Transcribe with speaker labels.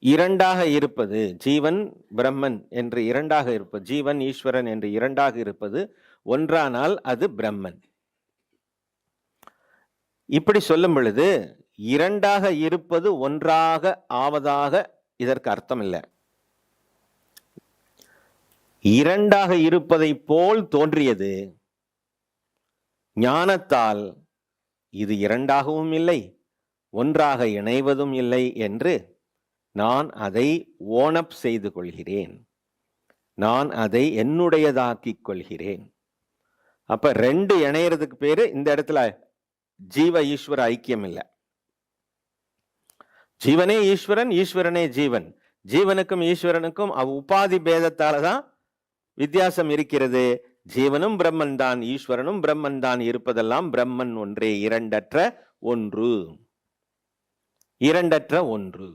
Speaker 1: இரண்டாக இருப்பது, ஜீவன் பிரம்மன் என்று இரண்டாக இருப்பது, ஜீவன் ஈஸ்வரன் என்று இரண்டாக இருப்பது ஒன்றானால் அது பிரம்மன். இப்படி சொல்லும் பொழுது இரண்டாக இருப்பது ஒன்றாக ஆவதாக இதற்கு அர்த்தம் இல்லை. இரண்டாக இருப்பதை போல் தோன்றியது, ஞானத்தால் இது இரண்டாகவும் இல்லை ஒன்றாக இணைவதும் இல்லை என்று நான் அதை ஓனப் செய்து கொள்கிறேன், நான் அதை என்னுடையதாக்கிக் கொள்கிறேன். அப்ப ரெண்டு இணையறதுக்கு பேரு இந்த இடத்துல ஜீவ ஈஸ்வர ஐக்கியம் இல்லை. ஜீவனே ஈஸ்வரன், ஈஸ்வரனே ஜீவன். ஜீவனுக்கும் ஈஸ்வரனுக்கும் உபாதி பேதத்தால தான் வித்தியாசம் இருக்கிறது. ஜீவனும் பிரம்மன் தான், ஈஸ்வரனும் பிரம்மன் தான், இருப்பதெல்லாம் பிரம்மன் ஒன்றே, இரண்டற்ற ஒன்று, இரண்டற்ற ஒன்று.